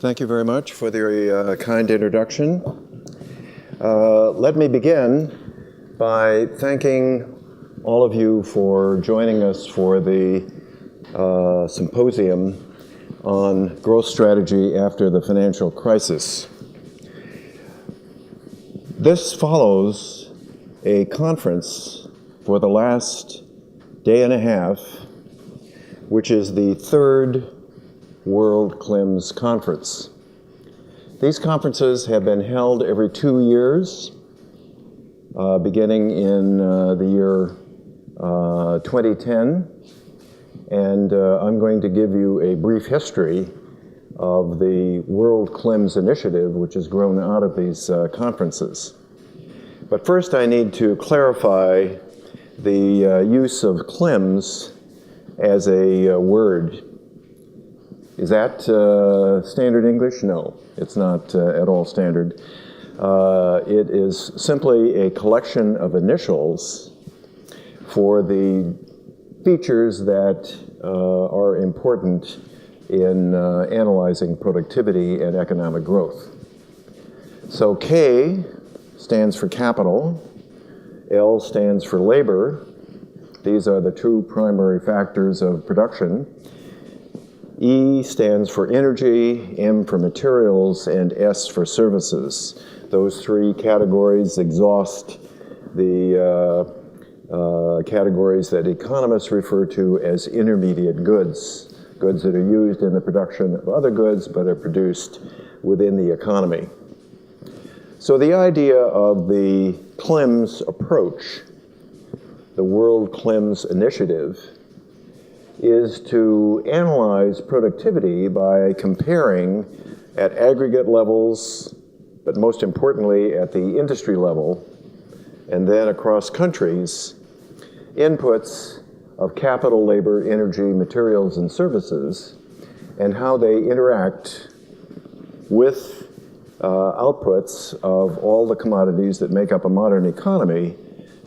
Thank you very much for the kind introduction. Let me begin by thanking all of you for joining us for the Symposium on Growth Strategy After the Financial Crisis. This follows a conference for the last day and a half, which is the third World KLEMS Conference. These conferences have been held every 2 years, beginning in the year 2010. And I'm going to give you a brief history of the World KLEMS initiative, which has grown out of these conferences. But first I need to clarify the use of KLEMS as a word. Is that standard English? No, it's not at all standard. It is simply a collection of initials for the features that are important in analyzing productivity and economic growth. So K stands for capital, L stands for labor. These are the two primary factors of production. E stands for energy, M for materials, and S for services. Those three categories exhaust the categories that economists refer to as intermediate goods, goods that are used in the production of other goods but are produced within the economy. So the idea of the KLEMS approach, the World KLEMS initiative, is to analyze productivity by comparing at aggregate levels, but most importantly at the industry level, and then across countries, inputs of capital, labor, energy, materials, and services, and how they interact with outputs of all the commodities that make up a modern economy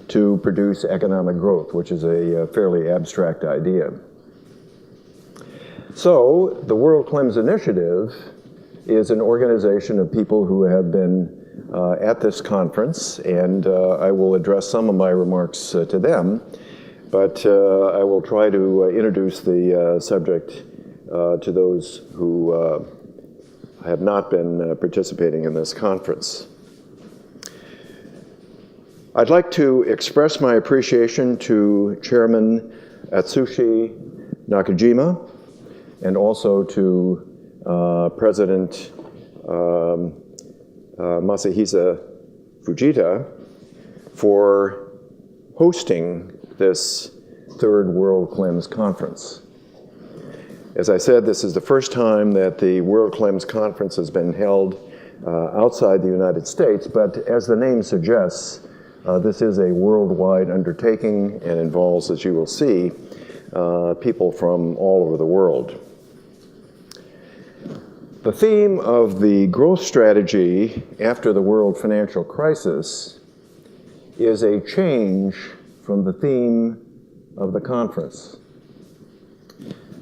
to produce economic growth, which is a fairly abstract idea. So the World KLEMS Initiative is an organization of people who have been at this conference, and I will address some of my remarks to them, but I will try to introduce the subject to those who have not been participating in this conference. I'd like to express my appreciation to Chairman Atsushi Nakajima, and also to President Masahisa Fujita for hosting this third World KLEMS Conference. As I said, this is the first time that the World KLEMS Conference has been held outside the United States, but as the name suggests, this is a worldwide undertaking and involves, as you will see, people from all over the world. The theme of the growth strategy after the world financial crisis is a change from the theme of the conference.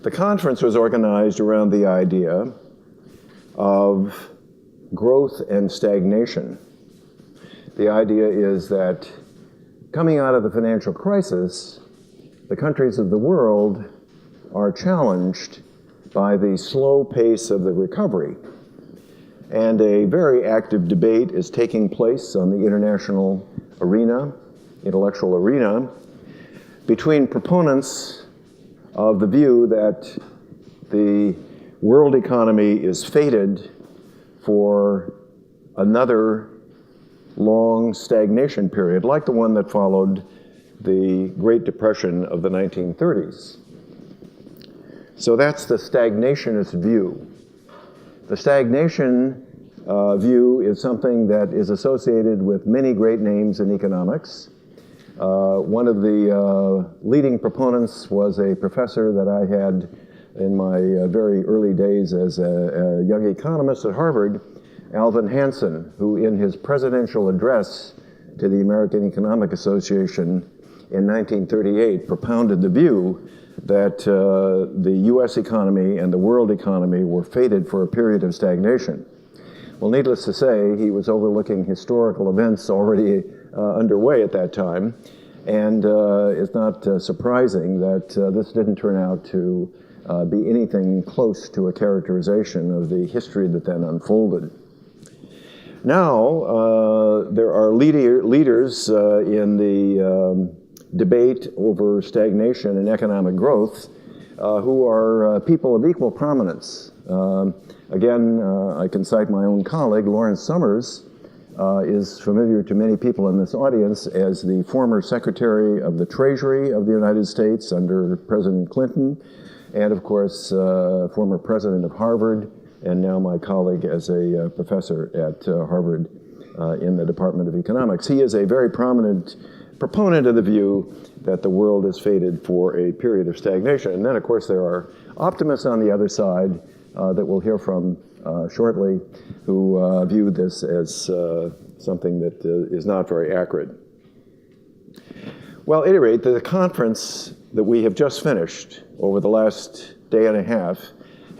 The conference was organized around the idea of growth and stagnation. The idea is that coming out of the financial crisis, the countries of the world are challenged by the slow pace of the recovery. And a very active debate is taking place on the international arena, intellectual arena, between proponents of the view that the world economy is fated for another long stagnation period, like the one that followed the Great Depression of the 1930s. So that's the stagnationist view. The stagnation view is something that is associated with many great names in economics. One of the leading proponents was a professor that I had in my very early days as a young economist at Harvard, Alvin Hansen, who in his presidential address to the American Economic Association in 1938 propounded the view that the US economy and the world economy were fated for a period of stagnation. Well, needless to say, he was overlooking historical events already underway at that time, and it's not surprising that this didn't turn out to be anything close to a characterization of the history that then unfolded. Now, there are leaders in the debate over stagnation and economic growth who are people of equal prominence. Again, I can cite my own colleague, Lawrence Summers, is familiar to many people in this audience as the former Secretary of the Treasury of the United States under President Clinton, and of course, former President of Harvard, and now my colleague as a professor at Harvard in the Department of Economics. He is a very prominent proponent of the view that the world is fated for a period of stagnation. And then, of course, there are optimists on the other side that we'll hear from shortly who view this as something that is not very accurate. Well, at any rate, the conference that we have just finished over the last day and a half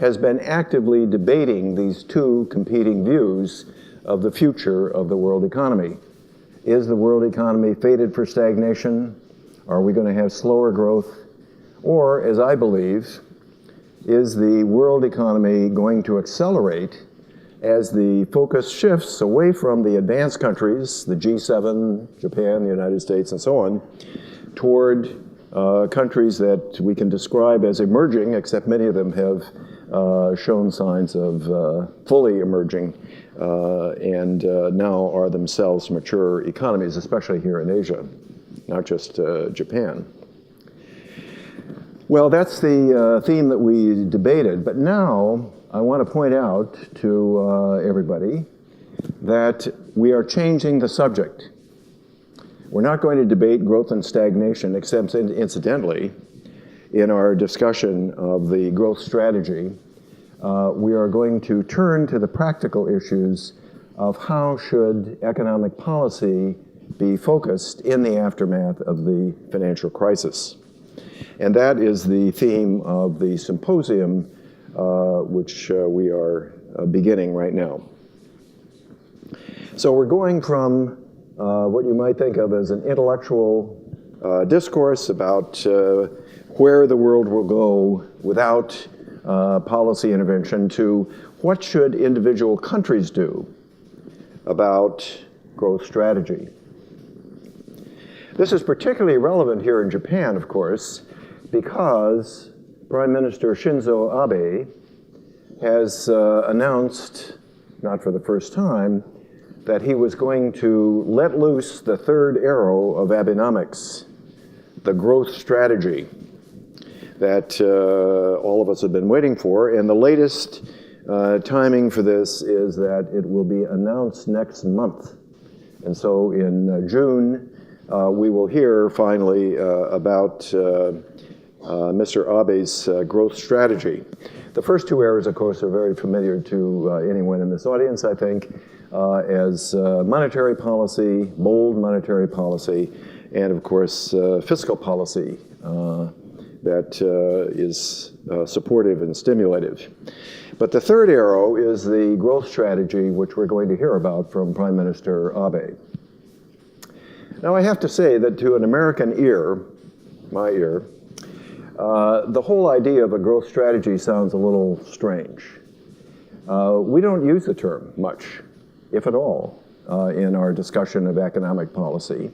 has been actively debating these two competing views of the future of the world economy. Is the world economy fated for stagnation? Are we going to have slower growth? Or, as I believe, is the world economy going to accelerate as the focus shifts away from the advanced countries, the G7, Japan, the United States, and so on, toward countries that we can describe as emerging, except many of them have shown signs of fully emerging and now are themselves mature economies, especially here in Asia, not just Japan. Well, that's the theme that we debated, but now I want to point out to everybody that we are changing the subject. We're not going to debate growth and stagnation, except incidentally, in our discussion of the growth strategy, we are going to turn to the practical issues of how should economic policy be focused in the aftermath of the financial crisis. And that is the theme of the symposium, which we are beginning right now. So we're going from what you might think of as an intellectual discourse about where the world will go without policy intervention to what should individual countries do about growth strategy. This is particularly relevant here in Japan, of course, because Prime Minister Shinzo Abe has announced, not for the first time, that he was going to let loose the third arrow of Abenomics, the growth strategy that all of us have been waiting for. And the latest timing for this is that it will be announced next month. And so in June, we will hear finally about Mr. Abe's growth strategy. The first two areas, of course, are very familiar to anyone in this audience, I think, as monetary policy, bold monetary policy, and of course, fiscal policy that is supportive and stimulative. But the third arrow is the growth strategy, which we're going to hear about from Prime Minister Abe. Now, I have to say that to an American ear, my ear, the whole idea of a growth strategy sounds a little strange. We don't use the term much, if at all, in our discussion of economic policy,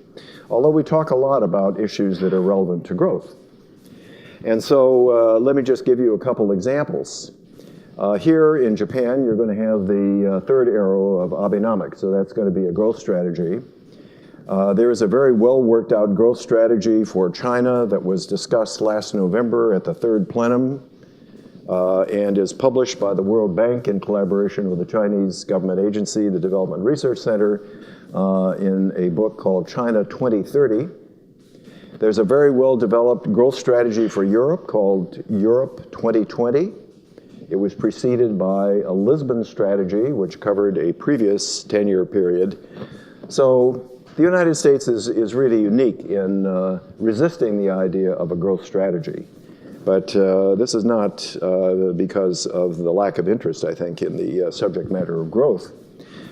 although we talk a lot about issues that are relevant to growth. And so let me just give you a couple examples. Here in Japan, you're going to have the third arrow of Abenomics, so that's going to be a growth strategy. There is a very well worked out growth strategy for China that was discussed last November at the third plenum and is published by the World Bank in collaboration with the Chinese government agency, the Development Research Center, in a book called China 2030. There's a very well developed growth strategy for Europe called Europe 2020. It was preceded by a Lisbon strategy, which covered a previous 10-year period. So the United States is really unique in resisting the idea of a growth strategy. But this is not because of the lack of interest, I think, in the subject matter of growth.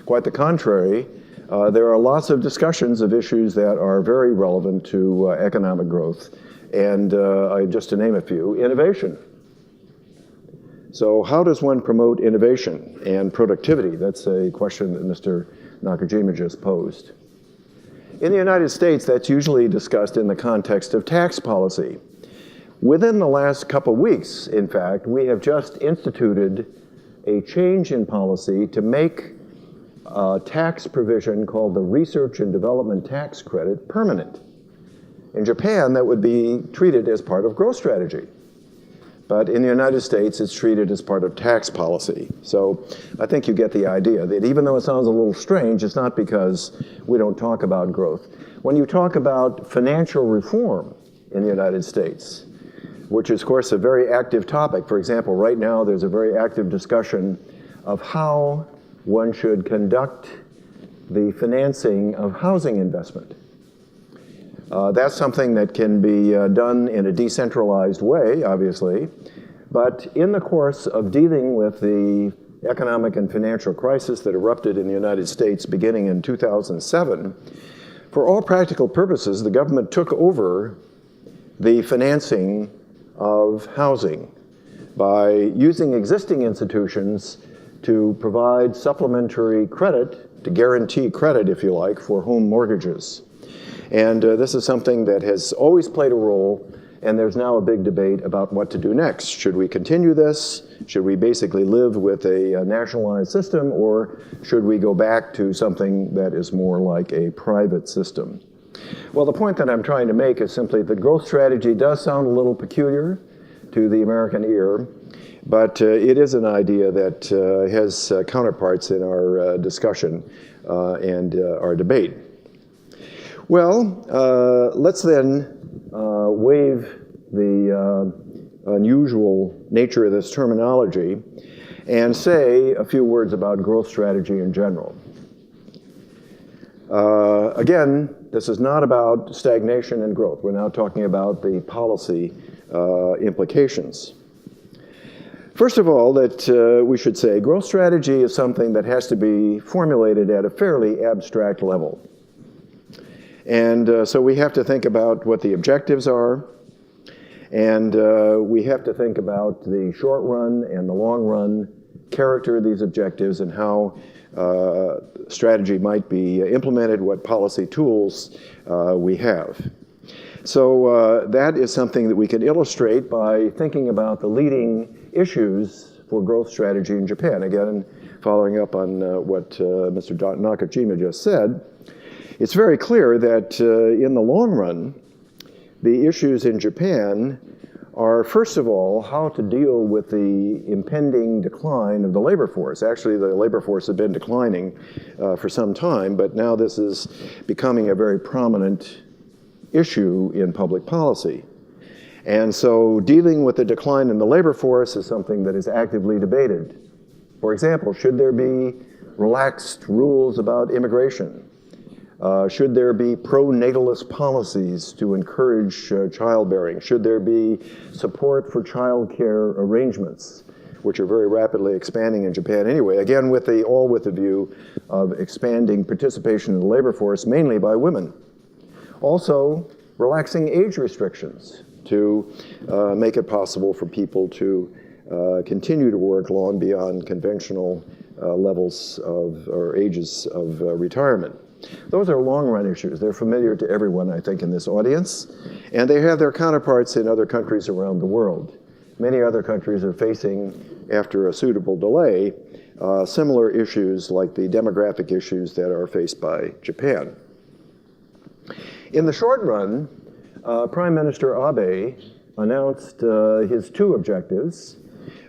Quite the contrary, there are lots of discussions of issues that are very relevant to economic growth. And just to name a few, innovation. So how does one promote innovation and productivity? That's a question that Mr. Nakajima just posed. In the United States, that's usually discussed in the context of tax policy. Within the last couple weeks, in fact, we have just instituted a change in policy to make a tax provision called the Research and Development Tax Credit permanent. In Japan, that would be treated as part of growth strategy. But in the United States, it's treated as part of tax policy. So I think you get the idea that even though it sounds a little strange, it's not because we don't talk about growth. When you talk about financial reform in the United States, which is, of course, a very active topic. For example, right now there's a very active discussion of how one should conduct the financing of housing investment. That's something that can be done in a decentralized way, obviously, but in the course of dealing with the economic and financial crisis that erupted in the United States beginning in 2007, for all practical purposes, the government took over the financing of housing by using existing institutions to provide supplementary credit, to guarantee credit, if you like, for home mortgages. And this is something that has always played a role, and there's now a big debate about what to do next. Should we continue this? Should we basically live with a nationalized system, or should we go back to something that is more like a private system? Well, the point that I'm trying to make is simply that growth strategy does sound a little peculiar to the American ear, but it is an idea that has counterparts in our discussion and our debate. Well, let's then waive the unusual nature of this terminology and say a few words about growth strategy in general. Again, this is not about stagnation and growth. We're now talking about the policy implications. First of all, that we should say growth strategy is something that has to be formulated at a fairly abstract level. And so we have to think about what the objectives are, and we have to think about the short run and the long run character of these objectives and how strategy might be implemented, what policy tools we have. So that is something that we can illustrate by thinking about the leading issues for growth strategy in Japan. Again, following up on what Mr. Nakajima just said, it's very clear that in the long run, the issues in Japan are, first of all, how to deal with the impending decline of the labor force. Actually, the labor force had been declining for some time, but now this is becoming a very prominent issue in public policy. And so dealing with the decline in the labor force is something that is actively debated. For example, should there be relaxed rules about immigration? Should there be pro-natalist policies to encourage childbearing? Should there be support for child care arrangements, which are very rapidly expanding in Japan anyway? Again, all with the view of expanding participation in the labor force, mainly by women. Also, relaxing age restrictions to make it possible for people to continue to work long beyond conventional levels of, or ages of retirement. Those are long-run issues. They're familiar to everyone, I think, in this audience, and they have their counterparts in other countries around the world. Many other countries are facing, after a suitable delay, similar issues like the demographic issues that are faced by Japan. In the short run, Prime Minister Abe announced his two objectives.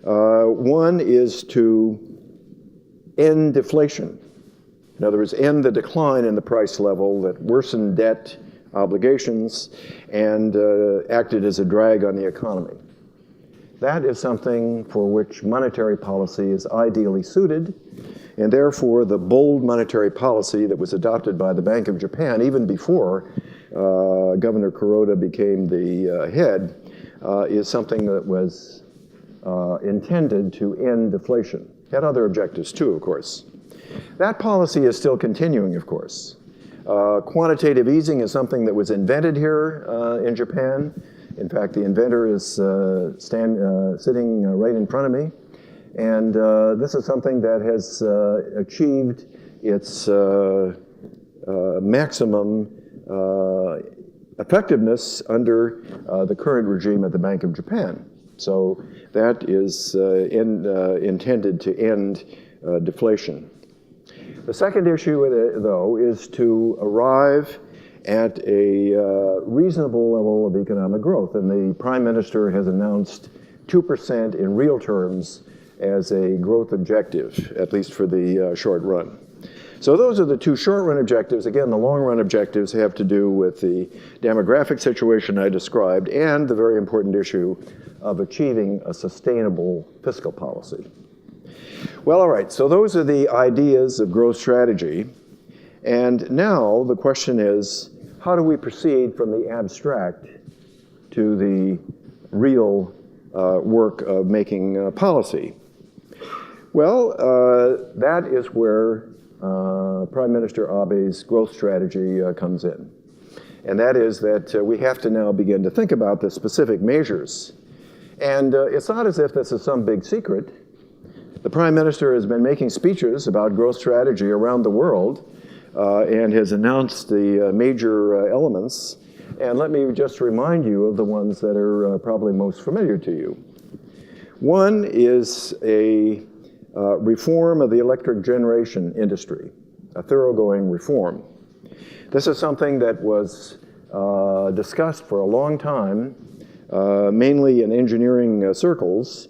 One is to end deflation. In other words, end the decline in the price level that worsened debt obligations and acted as a drag on the economy. That is something for which monetary policy is ideally suited, and therefore the bold monetary policy that was adopted by the Bank of Japan, even before Governor Kuroda became the head, is something that was intended to end deflation. Had other objectives too, of course. That policy is still continuing, of course. Quantitative easing is something that was invented here in Japan. In fact, the inventor is sitting right in front of me. And this is something that has achieved its maximum effectiveness under the current regime at the Bank of Japan. So that is intended to end deflation. The second issue with it, though, is to arrive at a reasonable level of economic growth. And the Prime Minister has announced 2% in real terms as a growth objective, at least for the short run. So those are the two short-run objectives. Again, the long-run objectives have to do with the demographic situation I described and the very important issue of achieving a sustainable fiscal policy. Well, all right, so those are the ideas of growth strategy. And now the question is, how do we proceed from the abstract to the real work of making policy? Well, that is where Prime Minister Abe's growth strategy comes in. And that is that we have to now begin to think about the specific measures. And it's not as if this is some big secret. The Prime Minister has been making speeches about growth strategy around the world and has announced the major elements. And let me just remind you of the ones that are probably most familiar to you. One is a reform of the electric generation industry, a thoroughgoing reform. This is something that was discussed for a long time, mainly in engineering circles,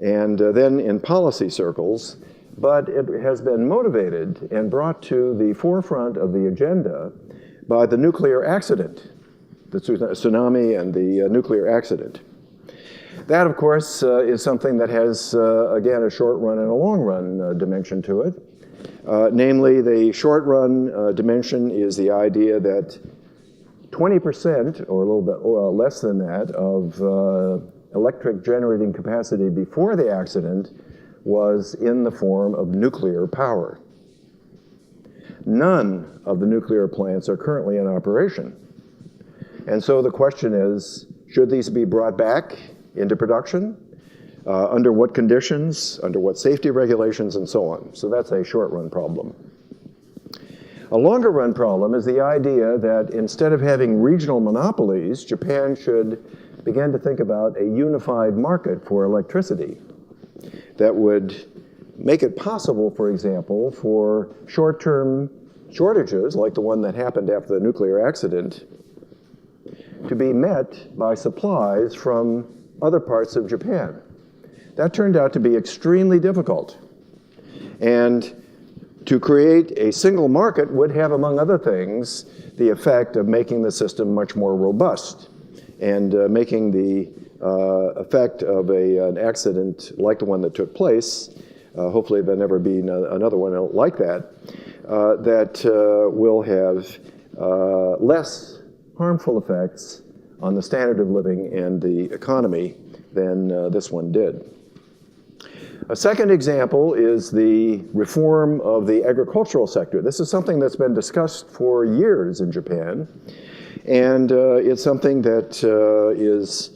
and then in policy circles, but it has been motivated and brought to the forefront of the agenda by the nuclear accident, the tsunami and the nuclear accident. That, of course, is something that has, again, a short-run and a long-run dimension to it. Namely, the short-run dimension is the idea that 20% or a little bit less than that of electric generating capacity before the accident was in the form of nuclear power. None of the nuclear plants are currently in operation. And so the question is, should these be brought back into production? Under what conditions, under what safety regulations, and so on. So that's a short-run problem. A longer-run problem is the idea that instead of having regional monopolies, Japan should begin to think about a unified market for electricity that would make it possible, for example, for short-term shortages, like the one that happened after the nuclear accident, to be met by supplies from other parts of Japan. That turned out to be extremely difficult. And to create a single market would have, among other things, the effect of making the system much more robust and making the effect of an accident like the one that took place, hopefully there'll never be another one like that, that will have less harmful effects on the standard of living and the economy than this one did. A second example is the reform of the agricultural sector. This is something that's been discussed for years in Japan, and it's something that is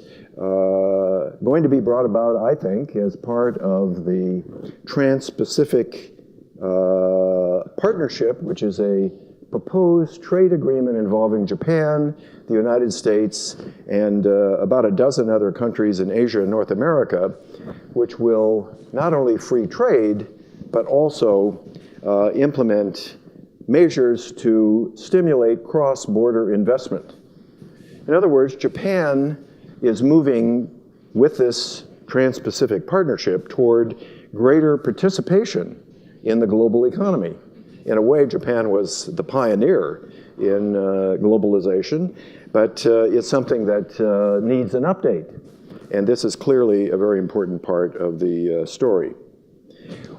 going to be brought about, I think, as part of the Trans-Pacific Partnership, which is a proposed trade agreement involving Japan, the United States, and about a dozen other countries in Asia and North America, which will not only free trade, but also implement measures to stimulate cross-border investment. In other words, Japan is moving with this Trans-Pacific Partnership toward greater participation in the global economy. In a way, Japan was the pioneer in globalization, but it's something that needs an update. And this is clearly a very important part of the story.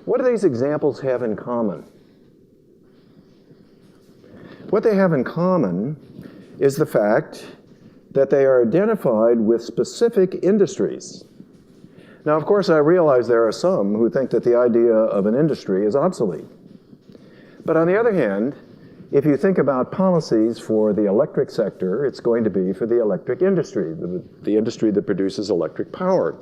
What do these examples have in common? What they have in common is the fact that they are identified with specific industries. Now, of course, I realize there are some who think that the idea of an industry is obsolete. But on the other hand, if you think about policies for the electric sector, it's going to be for the electric industry, the industry that produces electric power.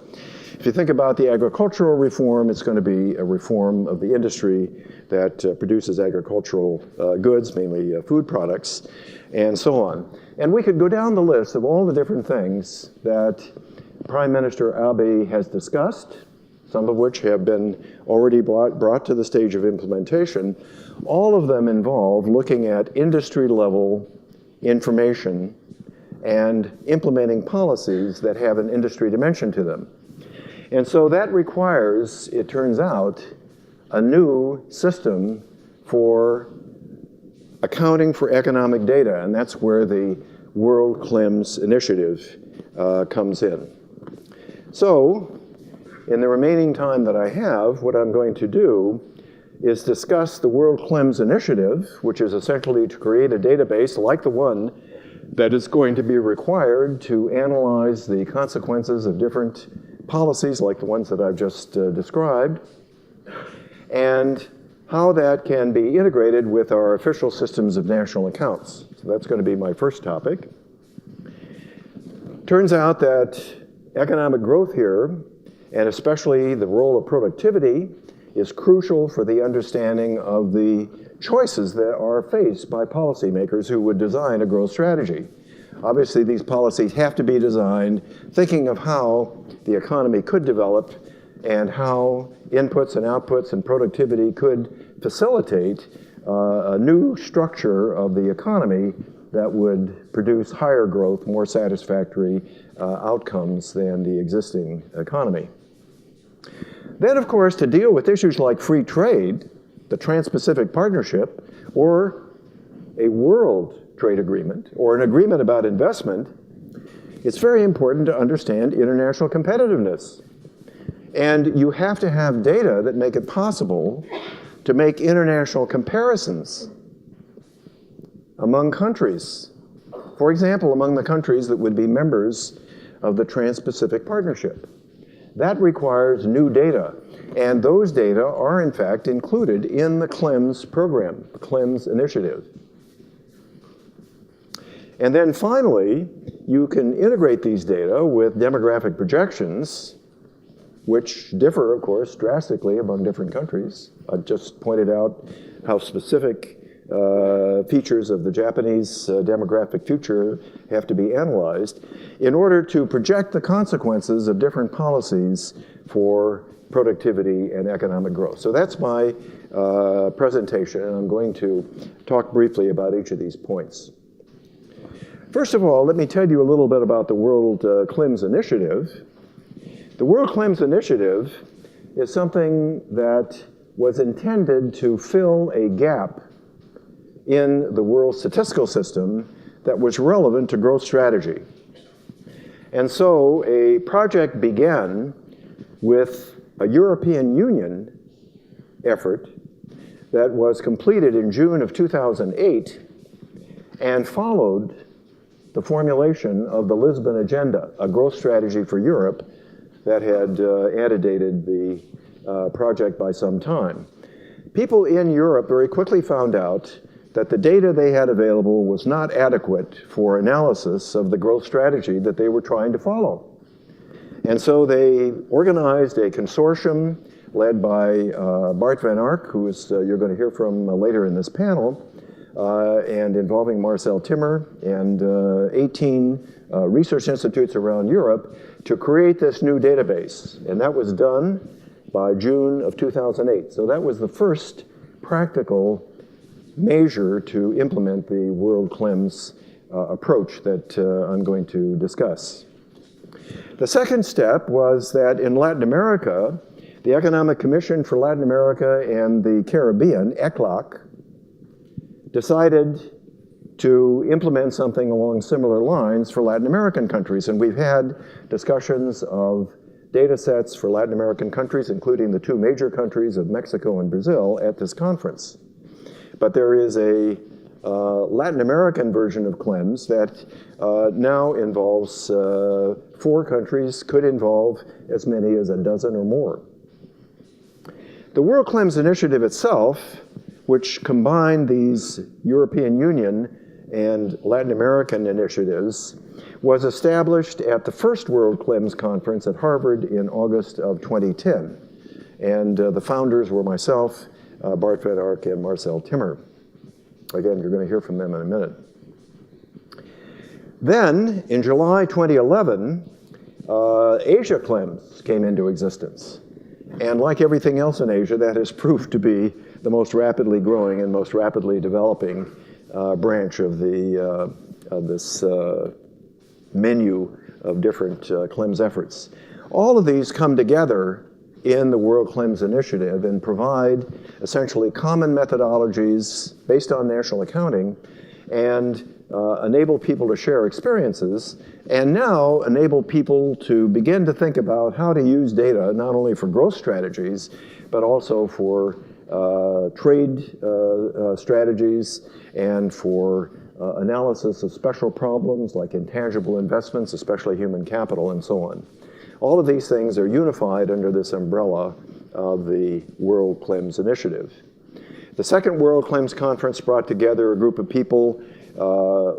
If you think about the agricultural reform, it's going to be a reform of the industry that produces agricultural goods, mainly food products, and so on. And we could go down the list of all the different things that Prime Minister Abe has discussed, some of which have been already brought to the stage of implementation. All of them involve looking at industry-level information and implementing policies that have an industry dimension to them. And so that requires, it turns out, a new system for accounting for economic data, and that's where the World KLEMS initiative comes in. So, in the remaining time that I have, what I'm going to do is discuss the World KLEMS initiative, which is essentially to create a database like the one that is going to be required to analyze the consequences of different policies like the ones that I've just described, and how that can be integrated with our official systems of national accounts. So that's going to be my first topic. Turns out that economic growth here, and especially the role of productivity, is crucial for the understanding of the choices that are faced by policymakers who would design a growth strategy. Obviously, these policies have to be designed thinking of how the economy could develop and how inputs and outputs and productivity could facilitate a new structure of the economy that would produce higher growth, more satisfactory outcomes than the existing economy. Then, of course, to deal with issues like free trade, the Trans-Pacific Partnership, or a world trade agreement, or an agreement about investment, it's very important to understand international competitiveness. And you have to have data that make it possible to make international comparisons among countries. For example, among the countries that would be members of the Trans-Pacific Partnership. That requires new data, and those data are in fact included in the KLEMS program, the KLEMS initiative. And then finally, you can integrate these data with demographic projections, which differ, of course, drastically among different countries. I've just pointed out how specific features of the Japanese demographic future have to be analyzed in order to project the consequences of different policies for productivity and economic growth. So that's my presentation, and I'm going to talk briefly about each of these points. First of all, let me tell you a little bit about the World KLEMS initiative. The World KLEMS initiative is something that was intended to fill a gap in the world statistical system that was relevant to growth strategy. And so a project began with a European Union effort that was completed in June of 2008 and followed the formulation of the Lisbon Agenda, a growth strategy for Europe that had antedated the project by some time. People in Europe very quickly found out that the data they had available was not adequate for analysis of the growth strategy that they were trying to follow. And so they organized a consortium led by Bart van Ark, who is, you're going to hear from later in this panel, and involving Marcel Timmer and 18 research institutes around Europe to create this new database. And that was done by June of 2008. So that was the first practical measure to implement the World KLEMS approach that I'm going to discuss. The second step was that in Latin America, the Economic Commission for Latin America and the Caribbean, ECLAC, decided to implement something along similar lines for Latin American countries. And we've had discussions of data sets for Latin American countries, including the two major countries of Mexico and Brazil, at this conference. But there is a Latin American version of KLEMS that now involves 4 countries, could involve as many as a dozen or more. The World KLEMS Initiative itself, which combined these European Union and Latin American initiatives, was established at the first World KLEMS Conference at Harvard in August of 2010. And the founders were myself, Bart Van Ark, and Marcel Timmer. Again, you're going to hear from them in a minute. Then, in July 2011, Asia KLEMS came into existence. And like everything else in Asia, that has proved to be the most rapidly growing and most rapidly developing branch of this menu of different KLEMS efforts. All of these come together in the World KLEMS Initiative and provide essentially common methodologies based on national accounting and enable people to share experiences, and now enable people to begin to think about how to use data not only for growth strategies, but also for trade strategies and for analysis of special problems like intangible investments, especially human capital, and so on. All of these things are unified under this umbrella of the World KLEMS Initiative. The second World KLEMS Conference brought together a group of people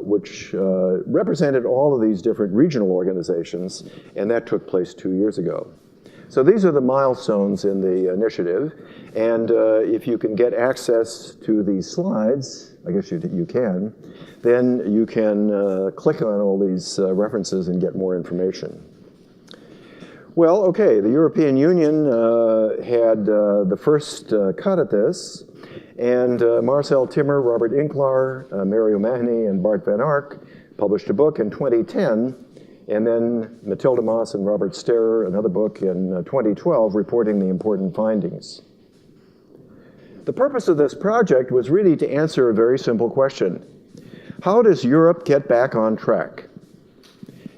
which represented all of these different regional organizations, and that took place 2 years ago. So these are the milestones in the initiative, and if you can get access to these slides, I guess you can, then you can click on all these references and get more information. Well, okay, the European Union had the first cut at this, and Marcel Timmer, Robert Inklar, Mary O'Mahony, and Bart Van Ark published a book in 2010, and then Matilda Moss and Robert Sterer, another book in 2012, reporting the important findings. The purpose of this project was really to answer a very simple question. How does Europe get back on track?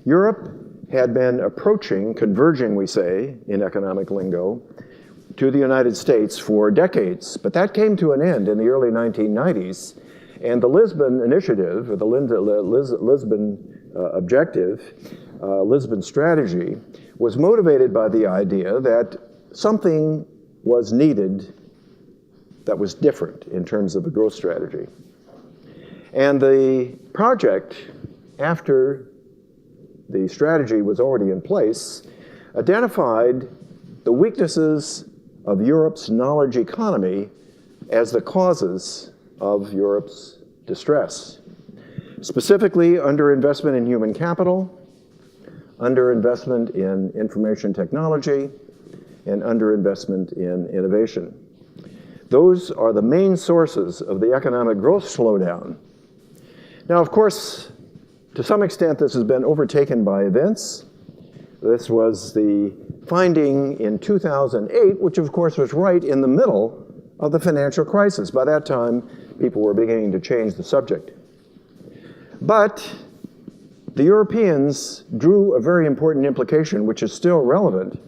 Europe had been approaching, converging, we say, in economic lingo, to the United States for decades. But that came to an end in the early 1990s, and the Lisbon Initiative, or the Lisbon Objective, Lisbon Strategy, was motivated by the idea that something was needed that was different in terms of a growth strategy. And the project, after the strategy was already in place, identified the weaknesses of Europe's knowledge economy as the causes of Europe's distress. Specifically, underinvestment in human capital, underinvestment in information technology, and underinvestment in innovation. Those are the main sources of the economic growth slowdown. Now, of course, to some extent, this has been overtaken by events. This was the finding in 2008, which of course was right in the middle of the financial crisis. By that time, people were beginning to change the subject. But the Europeans drew a very important implication, which is still relevant,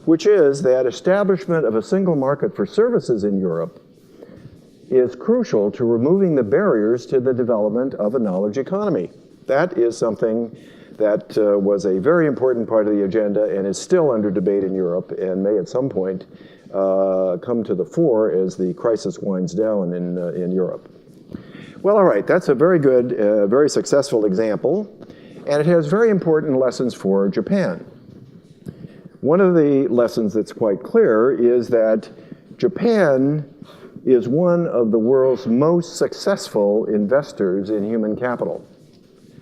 which is that establishment of a single market for services in Europe is crucial to removing the barriers to the development of a knowledge economy. That is something that was a very important part of the agenda and is still under debate in Europe and may at some point come to the fore as the crisis winds down in Europe. Well, all right, that's a very good, very successful example, and it has very important lessons for Japan. One of the lessons that's quite clear is that Japan is one of the world's most successful investors in human capital.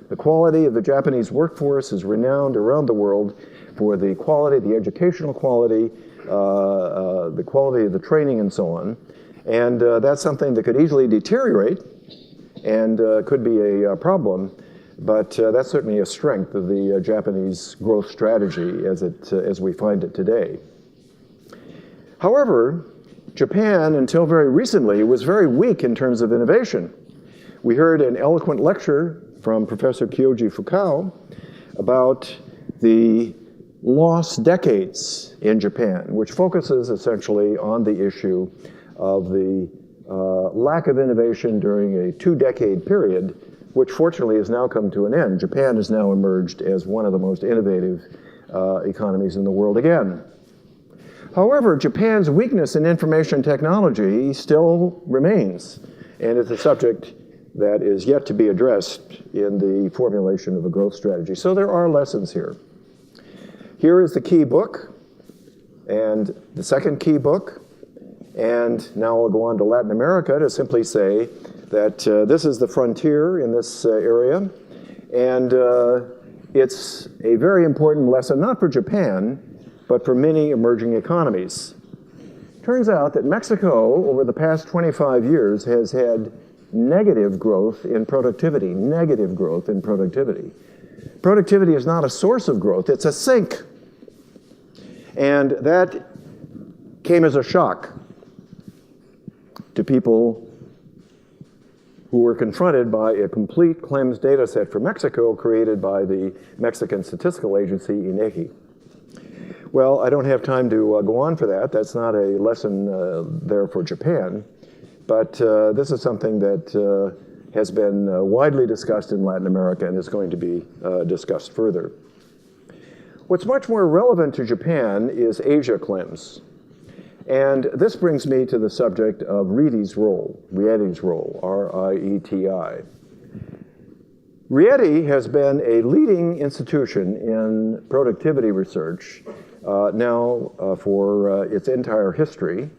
The quality of the Japanese workforce is renowned around the world for the quality, the educational quality, the quality of the training, and so on. And that's something that could easily deteriorate and could be a problem, but that's certainly a strength of the Japanese growth strategy as we find it today. However, Japan, until very recently, was very weak in terms of innovation. We heard an eloquent lecture from Professor Kyoji Fukao about the lost decades in Japan, which focuses essentially on the issue of the lack of innovation during a 2-decade period, which fortunately has now come to an end. Japan has now emerged as one of the most innovative economies in the world again. However, Japan's weakness in information technology still remains, and it's a subject that is yet to be addressed in the formulation of a growth strategy. So there are lessons here. Here is the key book, and the second key book, and now I'll go on to Latin America to simply say that this is the frontier in this area, and it's a very important lesson, not for Japan, but for many emerging economies. Turns out that Mexico, over the past 25 years, has had negative growth in productivity, negative growth in productivity. Productivity is not a source of growth, it's a sink. And that came as a shock to people who were confronted by a complete KLEMS data set for Mexico created by the Mexican Statistical Agency, INEGI. Well, I don't have time to go on for that. That's not a lesson there for Japan. But this is something that has been widely discussed in Latin America and is going to be discussed further. What's much more relevant to Japan is Asia KLEMS. And this brings me to the subject of RIETI's role, R-I-E-T-I. RIETI has been a leading institution in productivity research now for its entire history.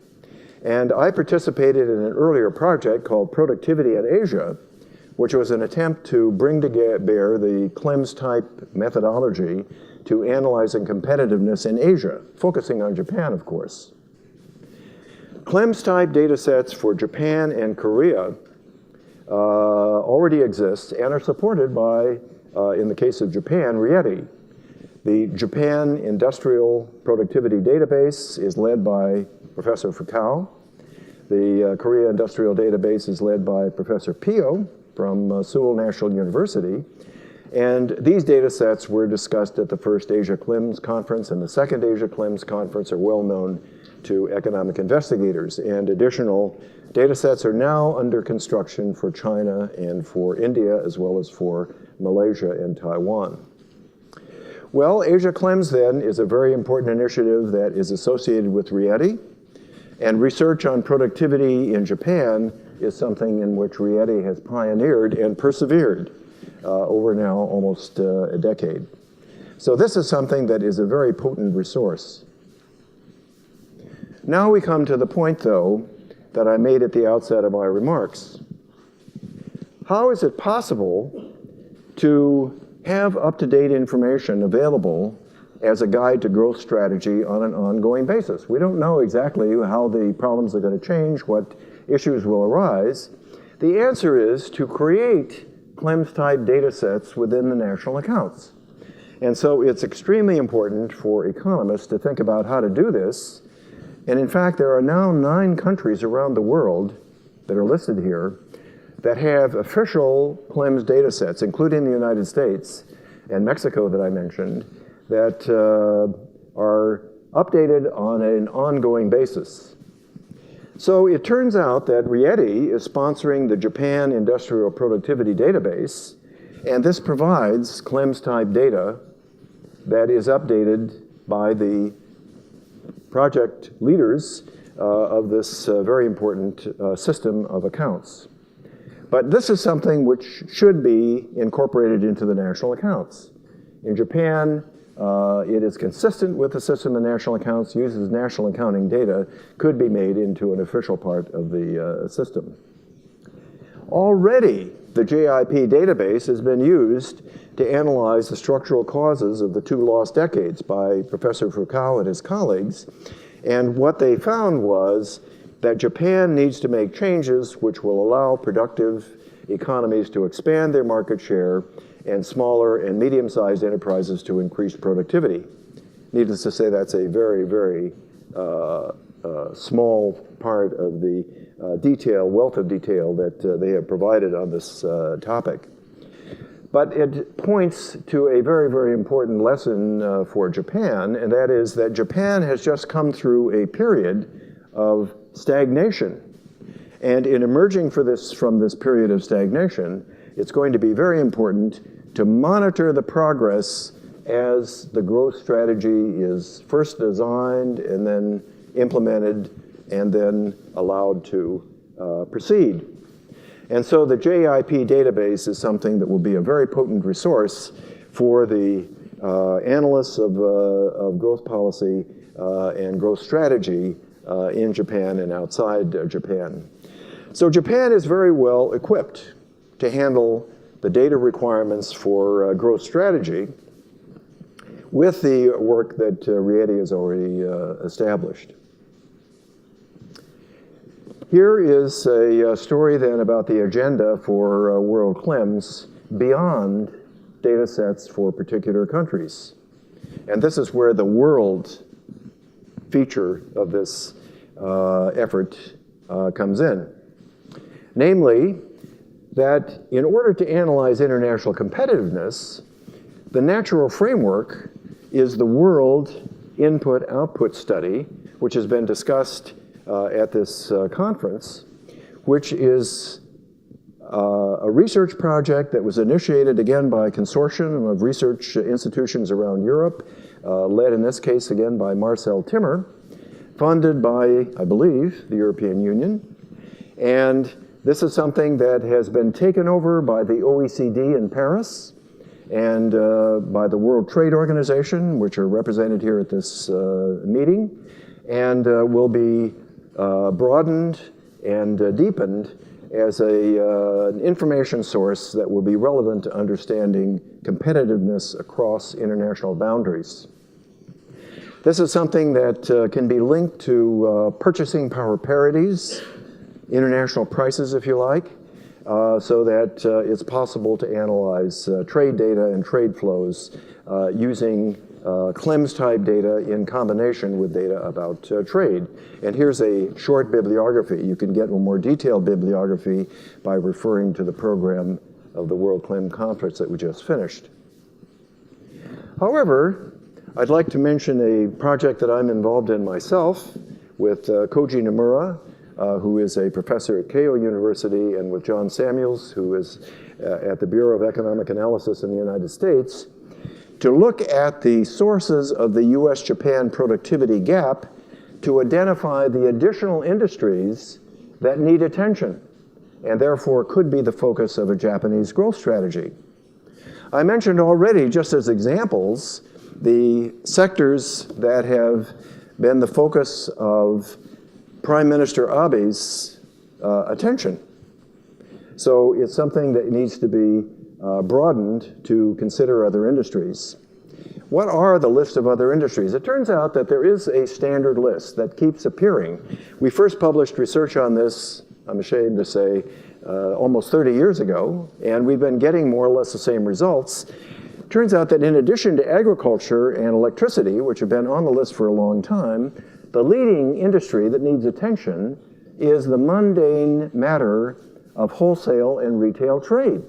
And I participated in an earlier project called Productivity in Asia, which was an attempt to bring to bear the KLEMS-type methodology to analyzing competitiveness in Asia, focusing on Japan, of course. KLEMS-type data sets for Japan and Korea already exist and are supported by, in the case of Japan, RIETI. The Japan Industrial Productivity Database is led by Professor Fukao. The Korea Industrial Database is led by Professor Pio from Seoul National University. And these data sets were discussed at the first Asia KLEMS conference, and the second Asia KLEMS conference are well known to economic investigators. And additional data sets are now under construction for China and for India, as well as for Malaysia and Taiwan. Well, Asia KLEMS then is a very important initiative that is associated with RIETI, and research on productivity in Japan is something in which RIETI has pioneered and persevered over now almost a decade. So this is something that is a very potent resource. Now we come to the point, though, that I made at the outset of my remarks. How is it possible to have up-to-date information available as a guide to growth strategy on an ongoing basis? We don't know exactly how the problems are going to change, what issues will arise. The answer is to create KLEMS-type data sets within the national accounts. And so it's extremely important for economists to think about how to do this. And in fact, there are now 9 countries around the world that are listed here that have official KLEMS data sets, including the United States and Mexico that I mentioned, that are updated on an ongoing basis. So it turns out that RIETI is sponsoring the Japan Industrial Productivity Database, and this provides KLEMS-type data that is updated by the project leaders of this very important system of accounts. But this is something which should be incorporated into the national accounts. In Japan, it is consistent with the system of national accounts, uses national accounting data, could be made into an official part of the system. Already, the JIP database has been used to analyze the structural causes of the 2 lost decades by Professor Fukao and his colleagues. And what they found was that Japan needs to make changes which will allow productive economies to expand their market share and smaller and medium-sized enterprises to increase productivity. Needless to say, that's a very, very small part of the wealth of detail that they have provided on this topic. But it points to a very, very important lesson for Japan, and that is that Japan has just come through a period of stagnation. And in emerging from this period of stagnation, it's going to be very important to monitor the progress as the growth strategy is first designed and then implemented and then allowed to proceed. And so the JIP database is something that will be a very potent resource for the analysts of growth policy and growth strategy in Japan and outside Japan. So Japan is very well equipped to handle the data requirements for growth strategy with the work that RIETI has already established. Here is a story then about the agenda for World KLEMS beyond data sets for particular countries. And this is where the world feature of this effort comes in. Namely, that in order to analyze international competitiveness, the natural framework is the World Input-Output Study, which has been discussed at this conference, which is a research project that was initiated again by a consortium of research institutions around Europe, led in this case again by Marcel Timmer, funded by, I believe, the European Union. And this is something that has been taken over by the OECD in Paris and by the World Trade Organization, which are represented here at this meeting, and will be broadened and deepened as an information source that will be relevant to understanding competitiveness across international boundaries. This is something that can be linked to purchasing power parities, international prices, if you like, so that it's possible to analyze trade data and trade flows using KLEMS-type data in combination with data about trade. And here's a short bibliography. You can get a more detailed bibliography by referring to the program of the World KLEMS Conference that we just finished. However, I'd like to mention a project that I'm involved in myself with Koji Nomura, who is a professor at Keio University, and with John Samuels, who is at the Bureau of Economic Analysis in the United States, to look at the sources of the US-Japan productivity gap to identify the additional industries that need attention and therefore could be the focus of a Japanese growth strategy. I mentioned already, just as examples, the sectors that have been the focus of Prime Minister Abe's attention. So it's something that needs to be broadened to consider other industries. What are the list of other industries? It turns out that there is a standard list that keeps appearing. We first published research on this, I'm ashamed to say, almost 30 years ago, and we've been getting more or less the same results. Turns out that in addition to agriculture and electricity, which have been on the list for a long time, the leading industry that needs attention is the mundane matter of wholesale and retail trade.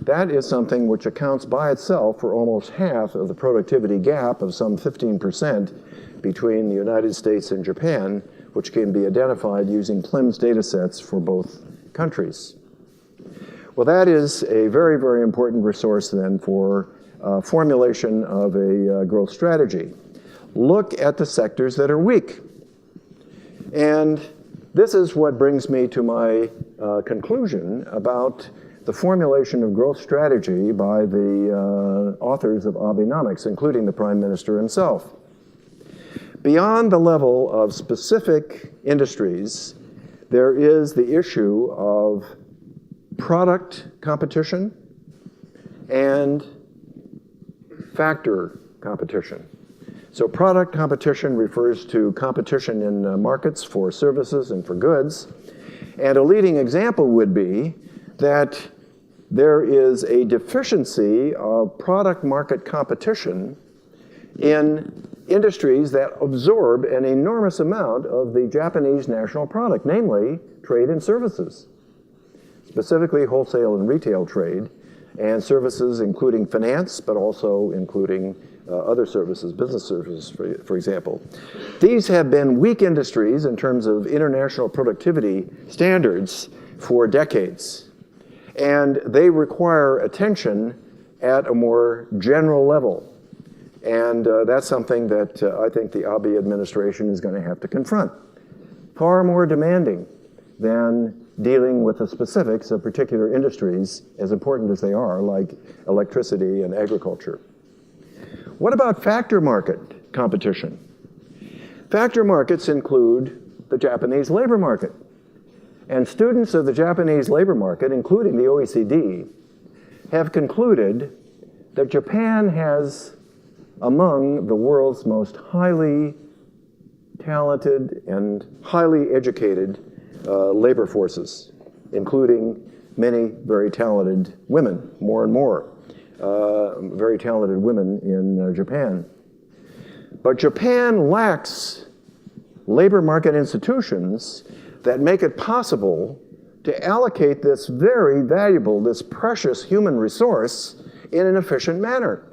That is something which accounts by itself for almost half of the productivity gap of some 15% between the United States and Japan, which can be identified using KLEMS data sets for both countries. Well, that is a very, very important resource then for formulation of a growth strategy. Look at the sectors that are weak. And this is what brings me to my conclusion about the formulation of growth strategy by the authors of Abenomics, including the Prime Minister himself. Beyond the level of specific industries, there is the issue of product competition and factor competition. So product competition refers to competition in markets for services and for goods. And a leading example would be that there is a deficiency of product market competition in industries that absorb an enormous amount of the Japanese national product, namely trade and services, specifically wholesale and retail trade, and services including finance, but also including other services, business services, for example. These have been weak industries in terms of international productivity standards for decades. And they require attention at a more general level. And that's something that I think the Abe administration is going to have to confront. Far more demanding than dealing with the specifics of particular industries, as important as they are, like electricity and agriculture. What about factor market competition? Factor markets include the Japanese labor market. And students of the Japanese labor market, including the OECD, have concluded that Japan has among the world's most highly talented and highly educated labor forces, including many very talented women, more and more very talented women in Japan. But Japan lacks labor market institutions that make it possible to allocate this very valuable, this precious human resource in an efficient manner.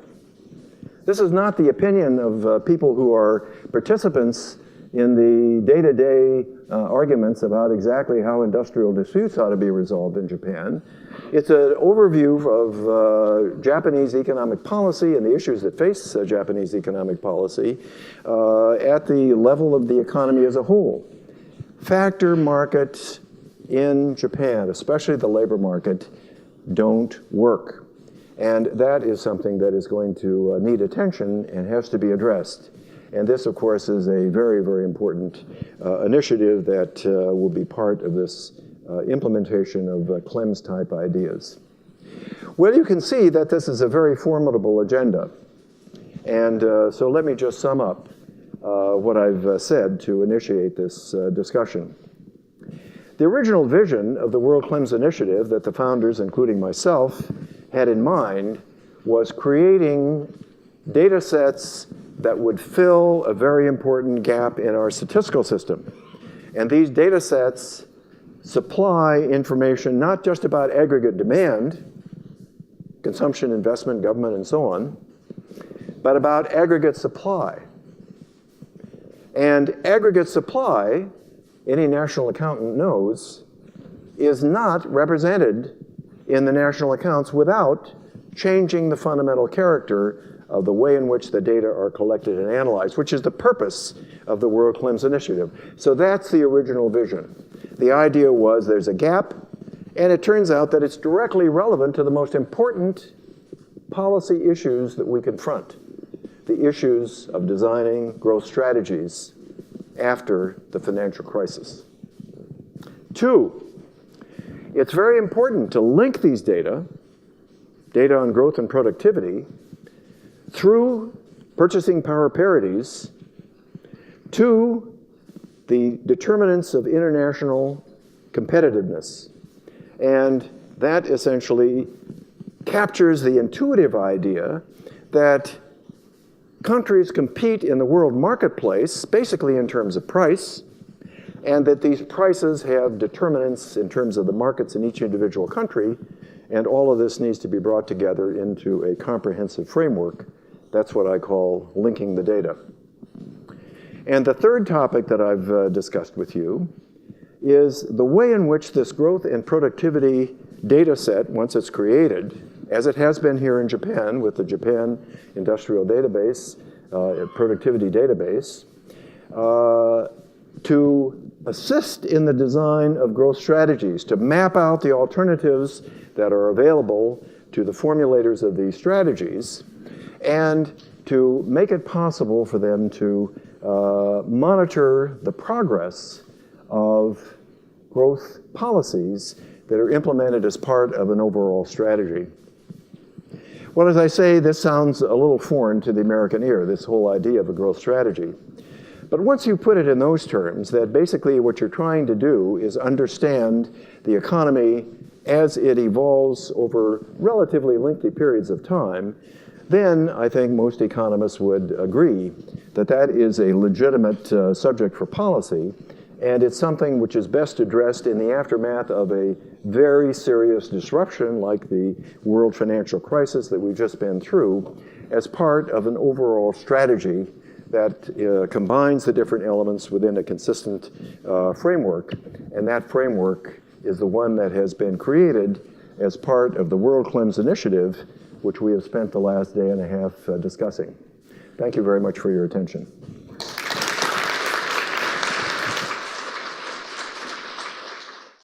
This is not the opinion of people who are participants in the day-to-day arguments about exactly how industrial disputes ought to be resolved in Japan. It's an overview of Japanese economic policy and the issues that face Japanese economic policy at the level of the economy as a whole. Factor markets in Japan, especially the labor market, don't work. And that is something that is going to need attention and has to be addressed. And this, of course, is a very, very important initiative that will be part of this implementation of KLEMS-type ideas. Well, you can see that this is a very formidable agenda. And so let me just sum up what I've said to initiate this discussion. The original vision of the World KLEMS Initiative that the founders, including myself, had in mind was creating data sets that would fill a very important gap in our statistical system. And these data sets supply information not just about aggregate demand, consumption, investment, government, and so on, but about aggregate supply. And aggregate supply, any national accountant knows, is not represented in the national accounts without changing the fundamental character of the way in which the data are collected and analyzed, which is the purpose of the World KLEMS Initiative. So that's the original vision. The idea was there's a gap, and it turns out that it's directly relevant to the most important policy issues that we confront, the issues of designing growth strategies after the financial crisis. 2, it's very important to link these data on growth and productivity, through purchasing power parities to the determinants of international competitiveness. And that essentially captures the intuitive idea that countries compete in the world marketplace basically in terms of price, and that these prices have determinants in terms of the markets in each individual country, and all of this needs to be brought together into a comprehensive framework. That's what I call linking the data. And the third topic that I've discussed with you is the way in which this growth and productivity data set, once it's created, as it has been here in Japan with the Japan Industrial Database, Productivity Database, to assist in the design of growth strategies, to map out the alternatives that are available to the formulators of these strategies, and to make it possible for them to monitor the progress of growth policies that are implemented as part of an overall strategy. Well, as I say, this sounds a little foreign to the American ear, this whole idea of a growth strategy. But once you put it in those terms, that basically what you're trying to do is understand the economy as it evolves over relatively lengthy periods of time, then I think most economists would agree that that is a legitimate subject for policy, and it's something which is best addressed in the aftermath of a very serious disruption like the world financial crisis that we've just been through, as part of an overall strategy that combines the different elements within a consistent framework. And that framework is the one that has been created as part of the World KLEMS Initiative, which we have spent the last day and a half discussing. Thank you very much for your attention.